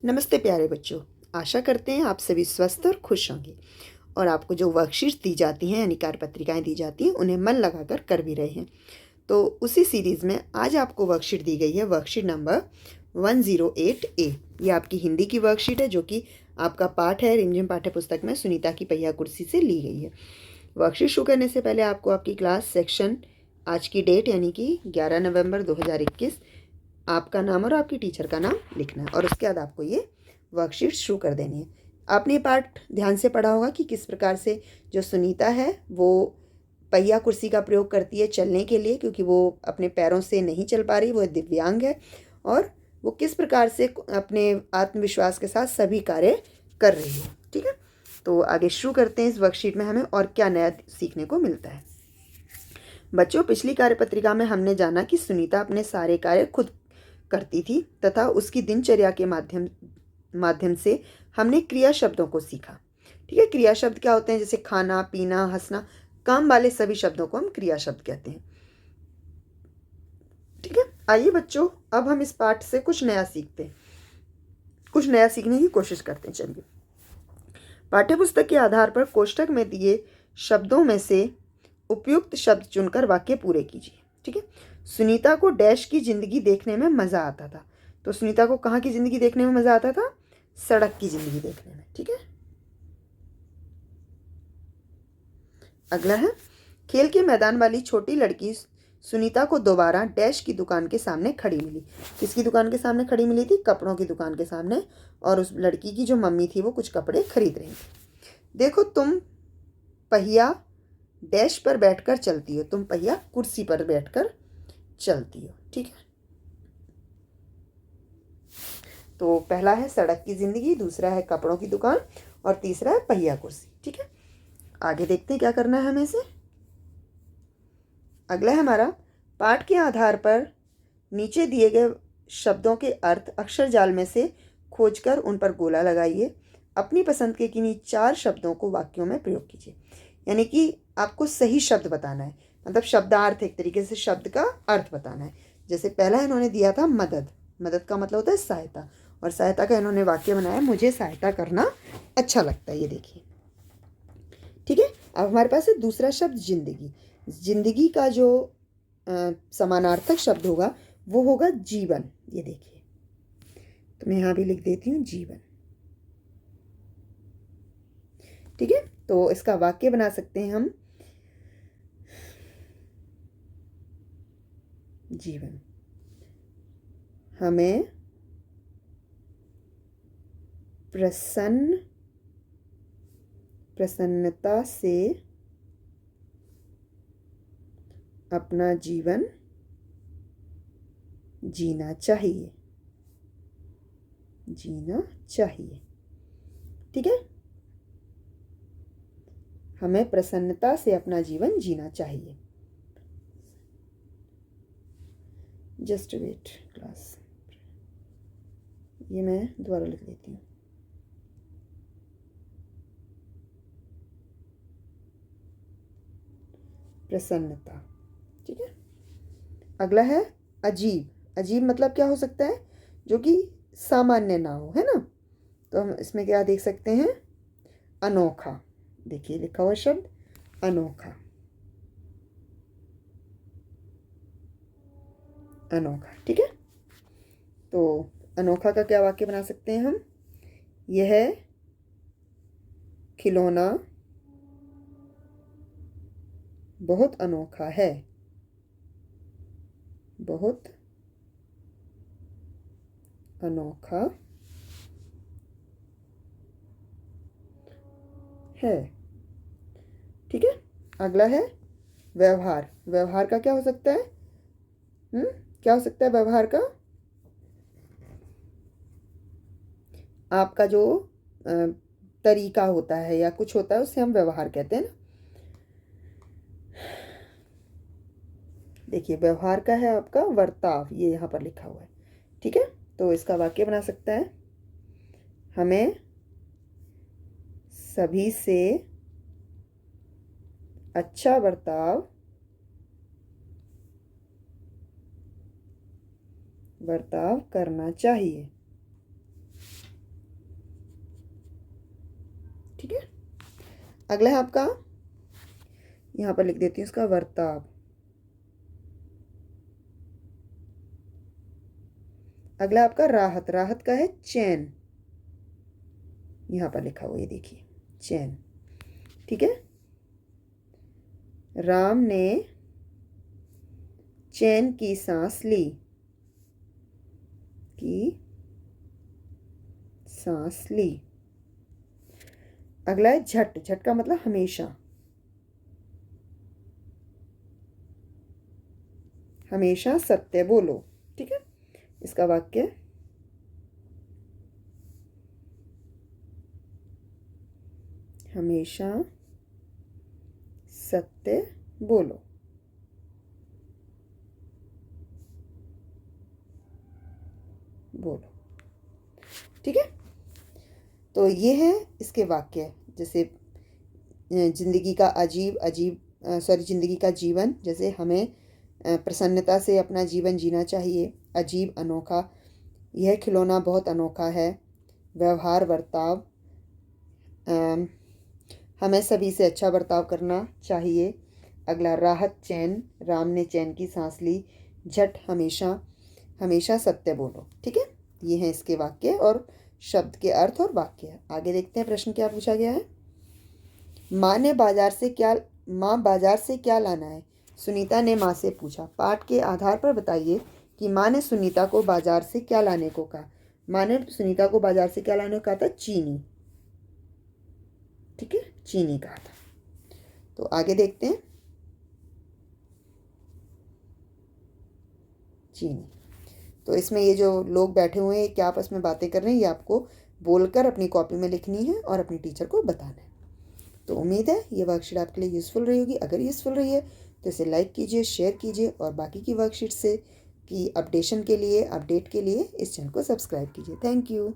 नमस्ते प्यारे बच्चों। आशा करते हैं आप सभी स्वस्थ और खुश होंगे और आपको जो वर्कशीट्स दी जाती हैं यानी कार्यपत्रिकाएं दी जाती हैं उन्हें मन लगाकर कर भी रहे हैं। तो उसी सीरीज़ में आज आपको वर्कशीट दी गई है, वर्कशीट नंबर 108A। ये आपकी हिंदी की वर्कशीट है जो कि आपका पाठ है रिमझिम पाठ्य पुस्तक में सुनीता की पहिया कुर्सी से ली गई है। वर्कशीट शुरू करने से पहले आपको आपकी क्लास सेक्शन आज की डेट यानी कि 11 नवंबर 2021 आपका नाम और आपकी टीचर का नाम लिखना है और उसके बाद आपको ये वर्कशीट शुरू कर देनी है। आपने ये पाठ ध्यान से पढ़ा होगा कि किस प्रकार से जो सुनीता है वो पहिया कुर्सी का प्रयोग करती है चलने के लिए, क्योंकि वो अपने पैरों से नहीं चल पा रही, वो दिव्यांग है, और वो किस प्रकार से अपने आत्मविश्वास के साथ सभी कार्य कर रही है। ठीक है, तो आगे शुरू करते हैं। इस वर्कशीट में हमें और क्या नया सीखने को मिलता है। बच्चों, पिछली कार्यपत्रिका में हमने जाना कि सुनीता अपने सारे कार्य खुद करती थी तथा उसकी दिनचर्या के माध्यम से हमने क्रिया शब्दों को सीखा। ठीक है, क्रिया शब्द क्या होते हैं? जैसे खाना, पीना, हंसना, काम वाले सभी शब्दों को हम क्रिया शब्द कहते हैं। ठीक है, आइए बच्चों, अब हम इस पाठ से कुछ नया सीखते हैं, कुछ नया सीखने की कोशिश करते हैं। चलिए, पाठ्यपुस्तक के आधार पर कोष्ठक में दिए शब्दों में से उपयुक्त शब्द चुनकर वाक्य पूरे कीजिए। ठीक है, सुनीता को डैश की जिंदगी देखने में मजा आता था। तो सुनीता को कहाँ की जिंदगी देखने में मजा आता था? सड़क की जिंदगी देखने में। ठीक है, अगला है, खेल के मैदान वाली छोटी लड़की सुनीता को दोबारा डैश की दुकान के सामने खड़ी मिली। किसकी दुकान के सामने खड़ी मिली थी? कपड़ों की दुकान के सामने। और उस लड़की की जो मम्मी थी वो कुछ कपड़े खरीद रही थी। देखो, तुम पहिया डैश पर बैठकर चलती हो, तुम पहिया कुर्सी पर बैठकर चलती हो। ठीक है, तो पहला है सड़क की जिंदगी, दूसरा है कपड़ों की दुकान और तीसरा है पहिया कुर्सी। ठीक है, आगे देखते हैं क्या करना है हमें से। अगला है हमारा, पाठ के आधार पर नीचे दिए गए शब्दों के अर्थ अक्षर जाल में से खोजकर उन पर गोला लगाइए। अपनी पसंद के किन्हीं 4 शब्दों को वाक्यों में प्रयोग कीजिए। यानी कि आपको सही शब्द बताना है, मतलब शब्दार्थ, एक तरीके से शब्द का अर्थ बताना है। जैसे पहला इन्होंने दिया था मदद। मदद का मतलब होता है सहायता, और सहायता का इन्होंने वाक्य बनाया, मुझे सहायता करना अच्छा लगता है। ये देखिए। ठीक है, अब हमारे पास है दूसरा शब्द जिंदगी। जिंदगी का जो समानार्थक शब्द होगा वो होगा जीवन। ये देखिए, तो मैं यहाँ भी लिख देती हूँ जीवन। ठीक है, तो इसका वाक्य बना सकते हैं हम, जीवन हमें प्रसन्नता से अपना जीवन जीना चाहिए। जीना चाहिए। ठीक है, हमें प्रसन्नता से अपना जीवन जीना चाहिए। जस्ट वेट क्लास, ये मैं दोबारा लिख देती हूँ। प्रसन्नता। ठीक है, अगला है अजीब। अजीब मतलब क्या हो सकता है? जो कि सामान्य ना हो, है ना। तो हम इसमें क्या देख सकते हैं? अनोखा। देखिए लिखा हुआ शब्द अनोखा। अनोखा। ठीक है, तो अनोखा का क्या वाक्य बना सकते हैं हम? यह खिलौना बहुत अनोखा है। बहुत अनोखा है। ठीक है, अगला है व्यवहार। व्यवहार का क्या हो सकता है? क्या हो सकता है व्यवहार का? आपका जो तरीका होता है या कुछ होता है उसे हम व्यवहार कहते हैं ना। देखिए, व्यवहार का है आपका वर्ताव, ये यहाँ पर लिखा हुआ है। ठीक है, तो इसका वाक्य बना सकता है, हमें सभी से अच्छा बर्ताव करना चाहिए। ठीक है। अगला है आपका, यहाँ पर लिख देती हूँ उसका वर्ताव। अगला आपका राहत। राहत का है चैन, यहाँ पर लिखा हुआ, ये देखिए चैन। ठीक है। राम ने चैन की सांस ली, की सांस ली। अगला है झट। झट का मतलब हमेशा। हमेशा सत्य बोलो। ठीक है। इसका वाक्य, हमेशा सत्य बोलो। बोलो। ठीक है। तो ये है इसके वाक्य। जैसे जिंदगी का अजीब अजीब जिंदगी का जीवन, जैसे हमें प्रसन्नता से अपना जीवन जीना चाहिए। अजीब अनोखा, यह खिलौना बहुत अनोखा है। व्यवहार बर्ताव, हमें सभी से अच्छा बर्ताव करना चाहिए। अगला राहत चैन, राम ने चैन की सांस ली। झट हमेशा, हमेशा सत्य बोलो। ठीक है। ये हैं इसके वाक्य और शब्द के अर्थ और वाक्य। आगे देखते हैं प्रश्न क्या पूछा गया है। माँ बाजार से क्या लाना है? सुनीता ने माँ से पूछा। पाठ के आधार पर बताइए कि माँ ने सुनीता को बाजार से क्या लाने को कहा। माँ ने सुनीता को बाजार से क्या लाने को कहा था? चीनी। ठीक है, चीनी कहा था। तो आगे देखते हैं। चीनी। तो इसमें ये जो लोग बैठे हुए हैं क्या आपस में बातें कर रहे हैं, ये आपको बोलकर अपनी कॉपी में लिखनी है और अपनी टीचर को बताना है। तो उम्मीद है ये वर्कशीट आपके लिए यूज़फुल रही होगी। अगर यूज़फुल रही है तो इसे लाइक कीजिए, शेयर कीजिए और बाकी की वर्कशीट से की अपडेट के लिए इस चैनल को सब्सक्राइब कीजिए। Thank you.